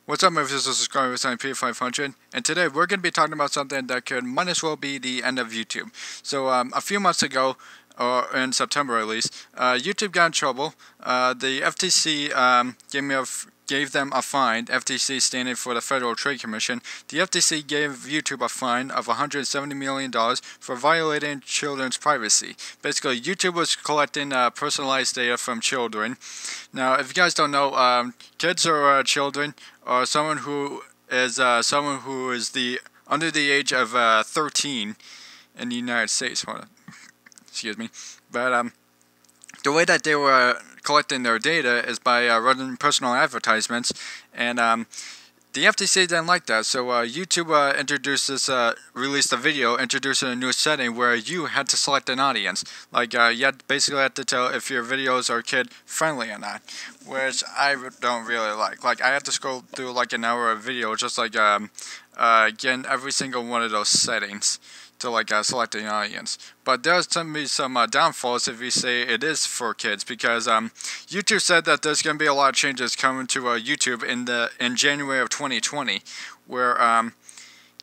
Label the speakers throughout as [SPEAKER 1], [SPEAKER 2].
[SPEAKER 1] What's up, my viewers and subscribers? I'm P500, and today we're going to be talking about something that might as well be the end of YouTube. So, a few months ago, or in September at least, YouTube got in trouble. The FTC gave them a fine. FTC standing for the Federal Trade Commission. The FTC gave YouTube a fine of $170 million for violating children's privacy. Basically, YouTube was collecting personalized data from children. Now, if you guys don't know, kids or children or someone who is under the age of 13 in the United States. Hold on. Excuse me. But the way that they were collecting their data is by running personal advertisements, and the FTC didn't like that. So YouTube released a video introducing a new setting where you had to select an audience. Like you basically had to tell if your videos are kid friendly or not, which I don't really like. Like I had to scroll through like an hour of video just like getting every single one of those settings to like select an audience. But there's going to be some downfalls if you say it is for kids, because YouTube said that there's going to be a lot of changes coming to YouTube in January of 2020, where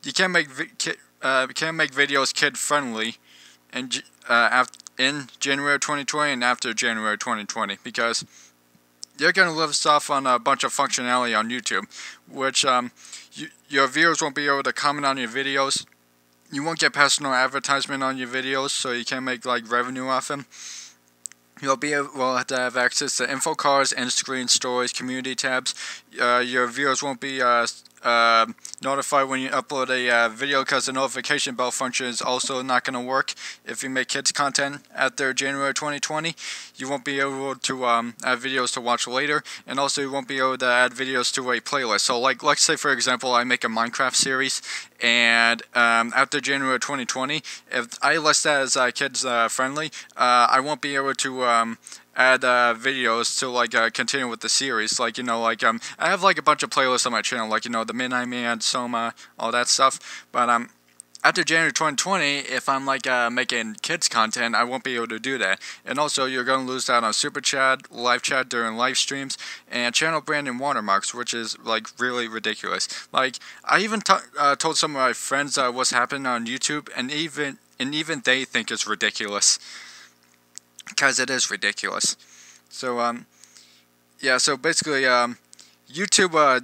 [SPEAKER 1] you can't make videos kid friendly in January of 2020 and after January 2020, because they're going to lift off on a bunch of functionality on YouTube, which your viewers won't be able to comment on your videos. You won't get personal advertisement on your videos, so you can't make like revenue off them. You'll be able to have access to info cards, end screen stories, community tabs. Your viewers won't be notified when you upload a video, because the notification bell function is also not going to work if you make kids content after January 2020. You won't be able to add videos to watch later, and also you won't be able to add videos to a playlist. So like, let's say for example I make a Minecraft series, and after January 2020, if I list that as kids friendly, I won't be able to add videos to like continue with the series. Like, you know, like I have like a bunch of playlists on my channel, like, you know, the Midnight Man, Soma, all that stuff. But after January 2020, if I'm like making kids content, I won't be able to do that. And also, you're going to lose out on super chat, live chat during live streams, and channel branding watermarks, which is like really ridiculous. Like, I even told some of my friends what's happening on YouTube, and even they think it's ridiculous, because it is ridiculous. So yeah. So basically, YouTube.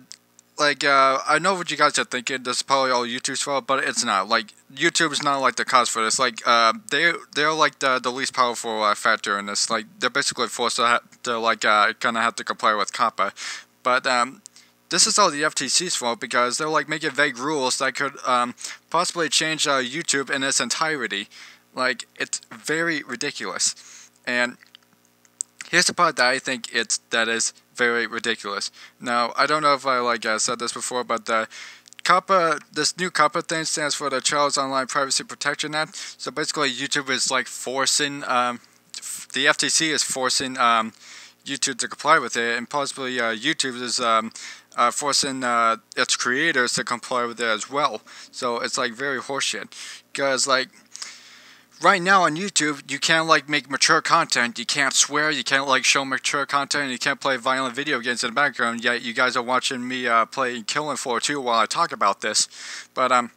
[SPEAKER 1] I know what you guys are thinking. This is probably all YouTube's fault, but it's not. Like, YouTube is not like the cause for this. Like, they're like the least powerful factor in this. Like, they're basically forced to kind of have to comply with COPPA. But this is all the FTC's fault, because they're like making vague rules that could possibly change YouTube in its entirety. Like, it's very ridiculous. And here's the part that I think that is very ridiculous. Now, I don't know if I said this before, but the COPPA, this new COPPA thing stands for the Child's Online Privacy Protection Act. So basically, YouTube is like forcing, the FTC is forcing YouTube to comply with it, and possibly YouTube is forcing its creators to comply with it as well. So it's like very horseshit, because like, right now on YouTube, you can't like make mature content, you can't swear, you can't like show mature content, and you can't play violent video games in the background, yet you guys are watching me play Killing Floor 2 while I talk about this. But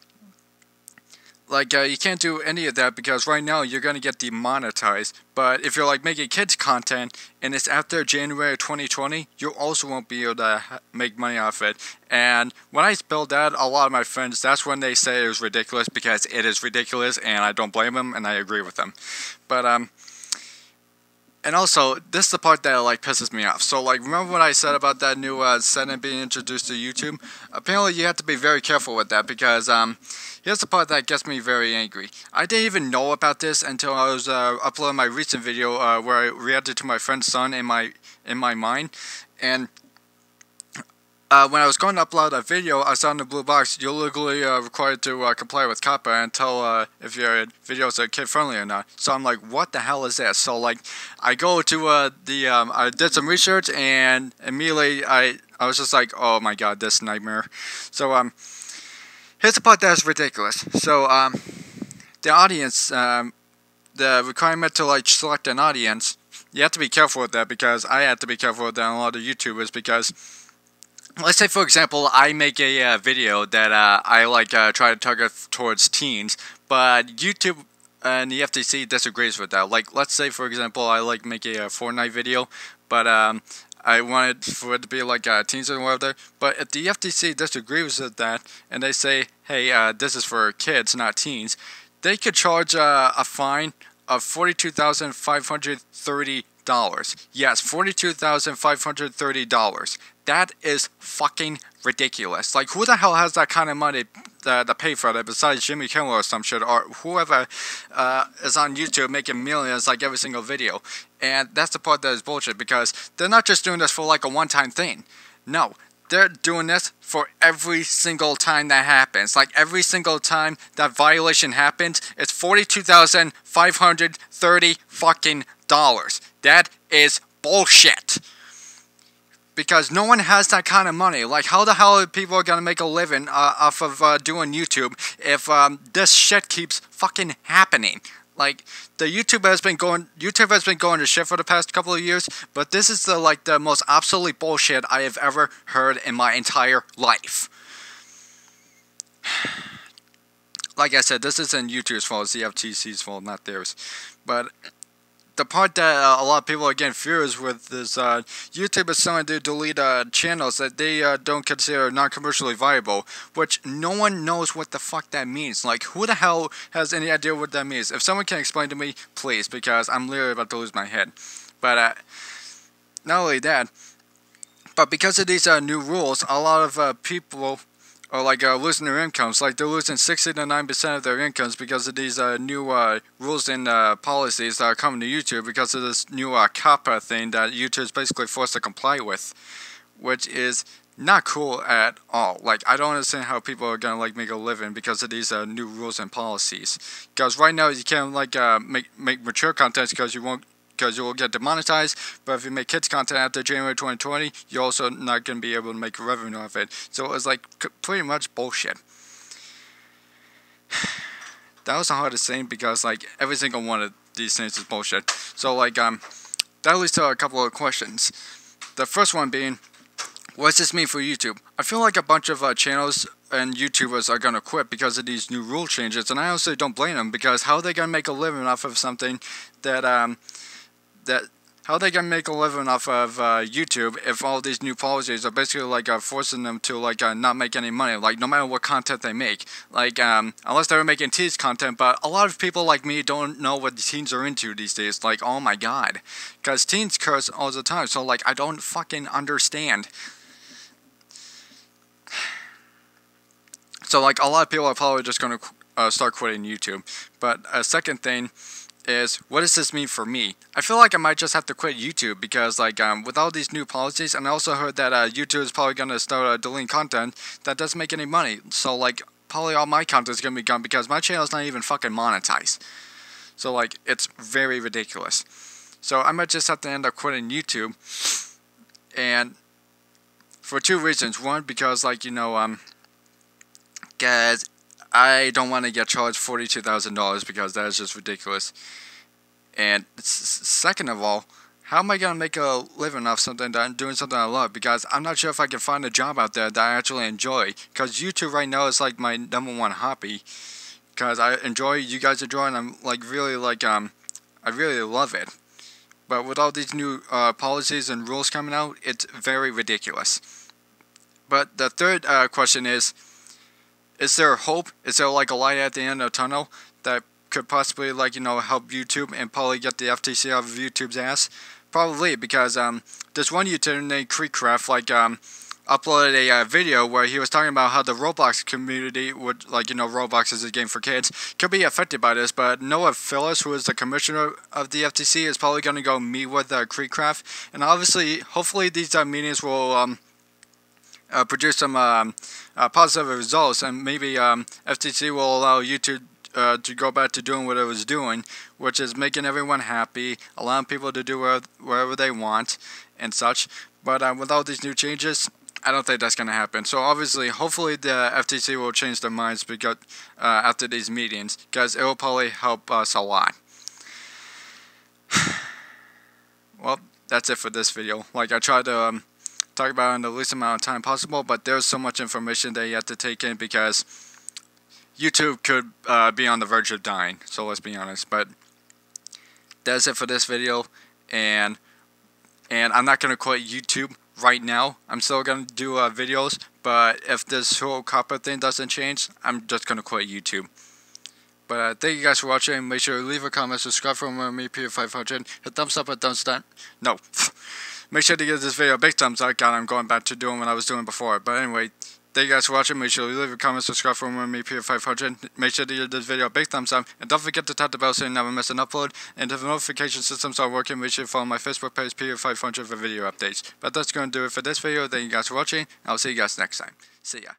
[SPEAKER 1] you can't do any of that, because right now you're going to get demonetized. But if you're like making kids content and it's after January 2020, you also won't be able to make money off it. And when I spelled that, a lot of my friends, that's when they say it was ridiculous, because it is ridiculous, and I don't blame them, and I agree with them. But and also, this is the part that like pisses me off. So like, remember what I said about that new setting being introduced to YouTube? Apparently you have to be very careful with that, because here's the part that gets me very angry. I didn't even know about this until I was uploading my recent video where I reacted to my friend's son in my mind. And when I was going to upload a video, I saw in the blue box, you're legally required to comply with COPPA and tell if your videos are kid-friendly or not. So I'm like, what the hell is that? So like, I go to I did some research, and immediately I was just like, oh my god, this nightmare. So here's the part that is ridiculous. So the audience, the requirement to like select an audience, you have to be careful with that, because I had to be careful with that, and a lot of YouTubers, because let's say, for example, I make a video that I like try to target towards teens, but YouTube and the FTC disagrees with that. Like, let's say, for example, I like make a Fortnite video, but I wanted for it to be like teens or whatever. But if the FTC disagrees with that and they say, hey, this is for kids, not teens, they could charge a fine of $42,530. Yes, $42,530. That is fucking ridiculous. Like, who the hell has that kind of money to pay for that besides Jimmy Kimmel or some shit, or whoever is on YouTube making millions like every single video? And that's the part that is bullshit, because they're not just doing this for like a one-time thing. No, they're doing this for every single time that happens. Like, every single time that violation happens, it's $42,530 fucking dollars. That is bullshit. Because no one has that kind of money. Like, how the hell are people gonna make a living off of doing YouTube if this shit keeps fucking happening? Like, YouTube has been going to shit for the past couple of years, but this is the most obsolete bullshit I have ever heard in my entire life. Like I said, this isn't YouTube's fault, it's the FTC's fault, not theirs. But the part that a lot of people are getting furious with is YouTube is starting to delete channels that they don't consider non-commercially viable, which no one knows what the fuck that means. Like, who the hell has any idea what that means? If someone can explain to me, please, because I'm literally about to lose my head. But not only that, but because of these new rules, a lot of people are like losing their incomes. Like, they're losing 60 to 9% of their incomes because of these new rules and policies that are coming to YouTube because of this new COPPA thing that YouTube is basically forced to comply with, which is not cool at all. Like, I don't understand how people are gonna like make a living because of these new rules and policies. Because right now you can't like make mature content because you will get demonetized, but if you make kids content after January 2020, you're also not going to be able to make revenue off it. So it was like pretty much bullshit. That was the hardest thing because like every single one of these things is bullshit. So like that leads to a couple of questions. The first one being, what does this mean for YouTube? I feel like a bunch of channels and YouTubers are going to quit because of these new rule changes, and I honestly don't blame them, because how are they going to make a living off of something that how they can make a living off of YouTube if all these new policies are basically like forcing them to like not make any money, like no matter what content they make, like unless they were making teens content. But a lot of people like me don't know what the teens are into these days. Like, oh my god, because teens curse all the time, so like I don't fucking understand. So like a lot of people are probably just going to start quitting YouTube. But a second thing is, what does this mean for me? I feel like I might just have to quit YouTube because like with all these new policies, and I also heard that YouTube is probably going to start deleting content that doesn't make any money. So like probably all my content is going to be gone because my channel is not even fucking monetized. So like it's very ridiculous. So I might just have to end up quitting YouTube, and for two reasons. One, because like guys, I don't want to get charged $42,000 because that is just ridiculous. And second of all, how am I going to make a living off something that I'm doing something I love? Because I'm not sure if I can find a job out there that I actually enjoy. Because YouTube right now is like my #1 hobby. Because I enjoy, you guys enjoy, and I'm like really like, I really love it. But with all these new policies and rules coming out, it's very ridiculous. But the third question is there hope? Is there like a light at the end of the tunnel that could possibly like help YouTube and probably get the FTC out of YouTube's ass? Probably, because there's one YouTuber named Creekcraft like uploaded a video where he was talking about how the Roblox community would, like, Roblox is a game for kids, could be affected by this. But Noah Phillips, who is the commissioner of the FTC, is probably going to go meet with Creekcraft, and obviously hopefully these meetings will produce some positive results, and maybe FTC will allow YouTube to go back to doing what it was doing, which is making everyone happy, allowing people to do whatever they want and such. But with all these new changes, I don't think that's going to happen. So obviously, hopefully the FTC will change their minds because after these meetings, because it will probably help us a lot. Well, that's it for this video. Like, I tried to talk about it in the least amount of time possible, but there's so much information that you have to take in because YouTube could be on the verge of dying, so let's be honest. But that's it for this video, and I'm not going to quit YouTube right now. I'm still going to do videos, but if this whole COPPA thing doesn't change, I'm just going to quit YouTube. But thank you guys for watching. Make sure to leave a comment, subscribe for more of me, Peter500. Hit thumbs up or thumbs down. No. Make sure to give this video a big thumbs up. God, I'm going back to doing what I was doing before. But anyway, thank you guys for watching. Make sure to leave a comment, subscribe for more of me, Peter500. Make sure to give this video a big thumbs up. And don't forget to tap the bell so you never miss an upload. And if the notification systems are working, make sure to follow my Facebook page, Peter500, for video updates. But that's going to do it for this video. Thank you guys for watching. I'll see you guys next time. See ya.